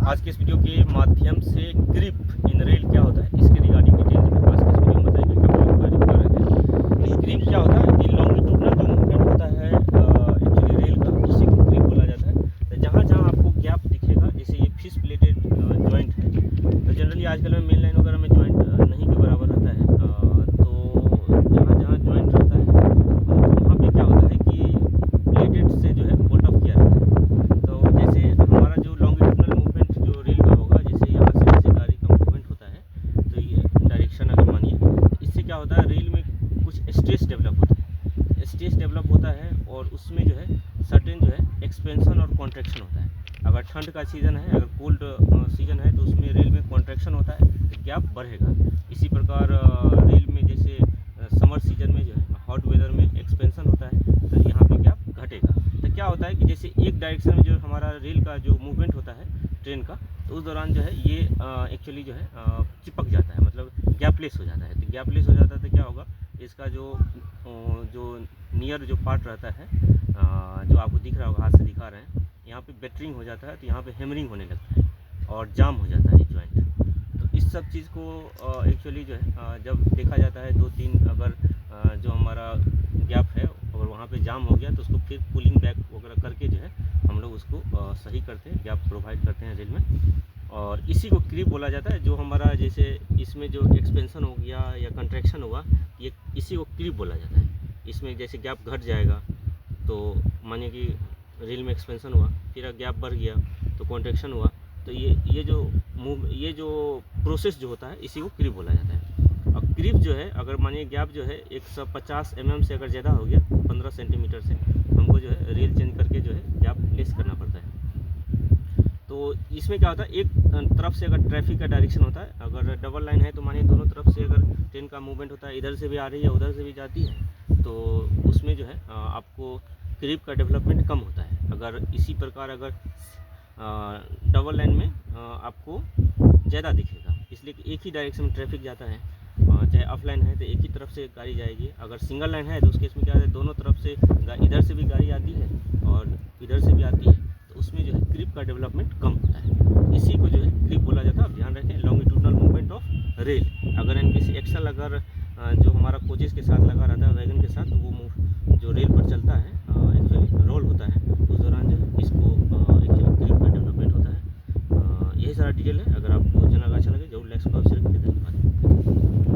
आज के इस वीडियो के माध्यम से क्रीप इन रेल क्या होता है इसके रिगार्डिंग डिटेल में आज के इस वीडियो में बताएंगे। क्रीप क्या होता है कि लॉन्गिट्यूडनल जो मूवमेंट होता है एक्चुअली रेल का, उसी को क्रीप बोला जाता है। तो जहाँ जहाँ आपको गैप दिखेगा, जैसे ये फिश प्लेटेड जॉइंट है, तो जनरली आजकल में मेन लाइन वगैरह में जॉइंट नहीं के बराबर रहता है। तो जहाँ जहाँ जॉइंट रहता है तो वहाँ पे क्या होता है कि प्लेटेड से जो है बोट ऑफ किया रहता है। तो जैसे हमारा जो लॉन्गिट्यूडनल मूवमेंट जो रेल का होगा, जैसे यहाँ से जैसे गाड़ी का मूवमेंट होता है, तो ये डायरेक्शन अगर मानिए, तो इससे क्या होता है रेल में कुछ स्ट्रेस डेवलप होता है। स्ट्रेस डेवलप होता है और उसमें जो है सर्टेन जो है एक्सपेंशन और कॉन्ट्रैक्शन होता है। अगर ठंड का सीज़न है, अगर कोल्ड सीज़न है, तो उसमें रेल में कॉन्ट्रैक्शन होता है, तो गैप बढ़ेगा। इसी प्रकार रेल में जैसे समर सीजन में जो है हॉट वेदर में एक्सपेंशन होता है, तो यहाँ पे गैप घटेगा। तो क्या होता है कि जैसे एक डायरेक्शन में जो हमारा रेल का जो मूवमेंट होता है ट्रेन का, तो उस दौरान जो है ये एक्चुअली जो है चिपक जाता है, मतलब गैपलेस हो जाता है। तो गैपलेस हो जाता है तो क्या होगा, इसका जो नियर जो पार्ट रहता है, जो आपको दिख रहा होगा, हाथ से दिखा रहे हैं, यहाँ पे बेटरिंग हो जाता है, तो यहाँ पे हैमरिंग होने लगता है और जाम हो जाता है जॉइंट। तो इस सब चीज़ को एक्चुअली जो है जब देखा जाता है 2-3 अगर जो हमारा गैप है अगर वहाँ पे जाम हो गया, तो उसको फिर पुलिंग बैक वगैरह करके जो है हम लोग उसको सही करते हैं, गैप प्रोवाइड करते हैं रेल में। और इसी को क्रीप बोला जाता है। जो हमारा जैसे इसमें जो एक्सपेंशन हो गया या कंट्रैक्शन होगा, ये इसी को क्रीप बोला जाता है। इसमें जैसे गैप घट जाएगा, तो मानिए कि रेल में एक्सपेंशन हुआ, फिर गैप बढ़ गया तो कॉन्ट्रैक्शन हुआ, तो ये जो प्रोसेस जो होता है इसी को क्रीप बोला जाता है। और क्रीप जो है, अगर मानिए गैप जो है 150 mm से अगर ज़्यादा हो गया, 15 सेंटीमीटर से, हमको जो है रेल चेंज करके जो है गैप लेस करना पड़ता है। तो इसमें क्या होता है, एक तरफ से अगर ट्रैफिक का डायरेक्शन होता है, अगर डबल लाइन है तो मानिए दोनों तरफ से अगर ट्रेन का मूवमेंट होता है, इधर से भी आ रही है उधर से भी जाती है, तो उसमें जो है आपको क्रीप का डेवलपमेंट कम होता है। अगर इसी प्रकार अगर डबल लाइन में आपको ज़्यादा दिखेगा, इसलिए कि एक ही डायरेक्शन में ट्रैफिक जाता है। चाहे ऑफ लाइन है तो एक ही तरफ से गाड़ी जाएगी, अगर सिंगल लाइन है तो उसके इसमें क्या है, दोनों तरफ से इधर से भी गाड़ी आती है और इधर से भी आती है, तो उसमें जो है क्रीप का डेवलपमेंट कम